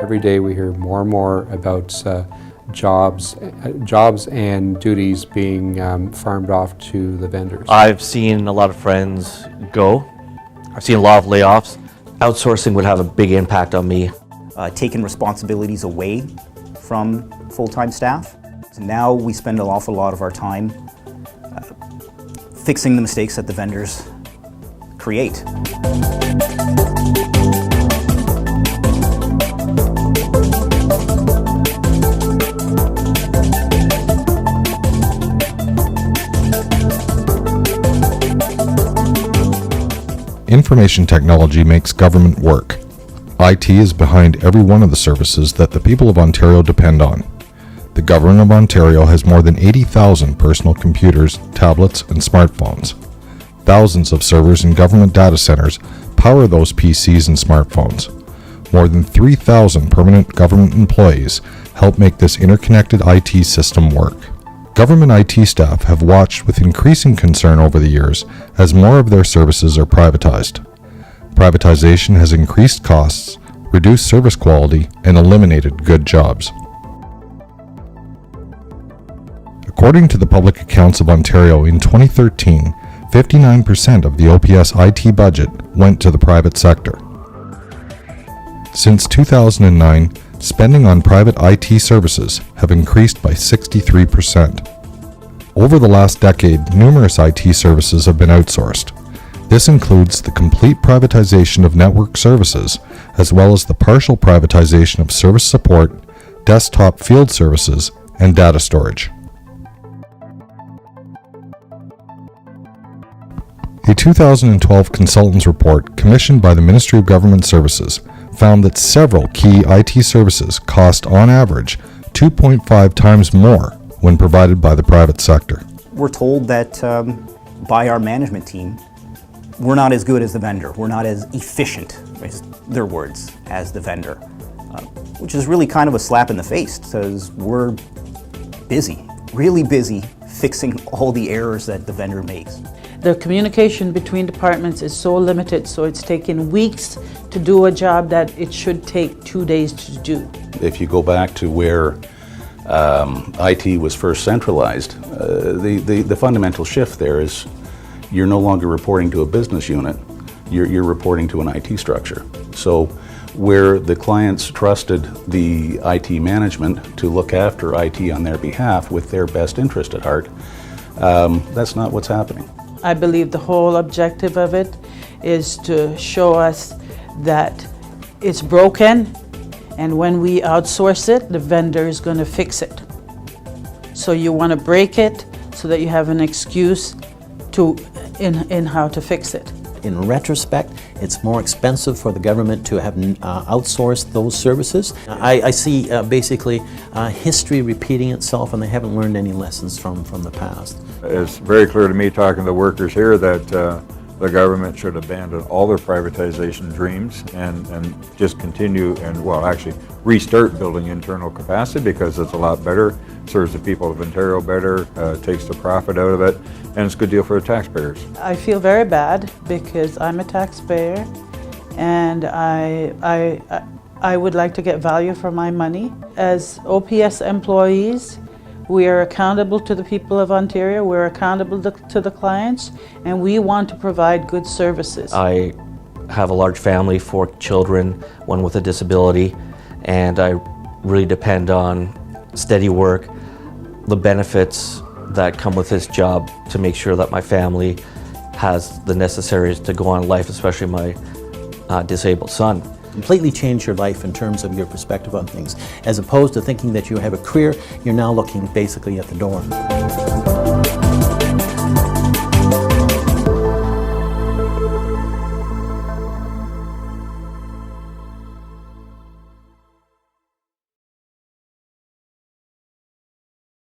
Every day we hear more and more about jobs and duties being farmed off to the vendors. I've seen a lot of friends go. I've seen a lot of layoffs. Outsourcing would have a big impact on me. Taking responsibilities away from full-time staff. So now we spend an awful lot of our time fixing the mistakes that the vendors create. Information technology makes government work. IT is behind every one of the services that the people of Ontario depend on. The Government of Ontario has more than 80,000 personal computers, tablets, and smartphones. Thousands of servers in government data centers power those PCs and smartphones. More than 3,000 permanent government employees help make this interconnected IT system work. Government IT staff have watched with increasing concern over the years as more of their services are privatized. Privatization has increased costs, reduced service quality, and eliminated good jobs. According to the Public Accounts of Ontario in 2013, 59% of the OPS IT budget went to the private sector. Since 2009, spending on private IT services have increased by 63%. Over the last decade, numerous IT services have been outsourced. This includes the complete privatization of network services, as well as the partial privatization of service support, desktop field services, and data storage. A 2012 consultants report commissioned by the Ministry of Government Services found that several key IT services cost on average 2.5 times more when provided by the private sector. We're told that by our management team, we're not as good as the vendor. We're not as efficient, is their words, as the vendor, which is really kind of a slap in the face because we're busy, really busy fixing all the errors that the vendor makes. The communication between departments is so limited, so it's taken weeks to do a job that it should take 2 days to do. If you go back to where IT was first centralized, the fundamental shift there is you're no longer reporting to a business unit, you're reporting to an IT structure. So where the clients trusted the IT management to look after IT on their behalf with their best interest at heart, that's not what's happening. I believe the whole objective of it is to show us that it's broken, and when we outsource it, the vendor is going to fix it. So you want to break it so that you have an excuse in how to fix it. In retrospect, it's more expensive for the government to have outsourced those services. I see basically history repeating itself, and they haven't learned any lessons from the past. It's very clear to me, talking to the workers here, that the government should abandon all their privatization dreams and just continue and, well, actually restart building internal capacity, because it's a lot better, serves the people of Ontario better, takes the profit out of it, and it's a good deal for the taxpayers. I feel very bad because I'm a taxpayer, and I would like to get value for my money. As OPS employees, we are accountable to the people of Ontario, we're accountable to the clients, and we want to provide good services. I have a large family, 4 children, one with a disability, and I really depend on steady work, the benefits that come with this job to make sure that my family has the necessaries to go on in life, especially my disabled son. Completely change your life in terms of your perspective on things. As opposed to thinking that you have a career, you're now looking basically at the door.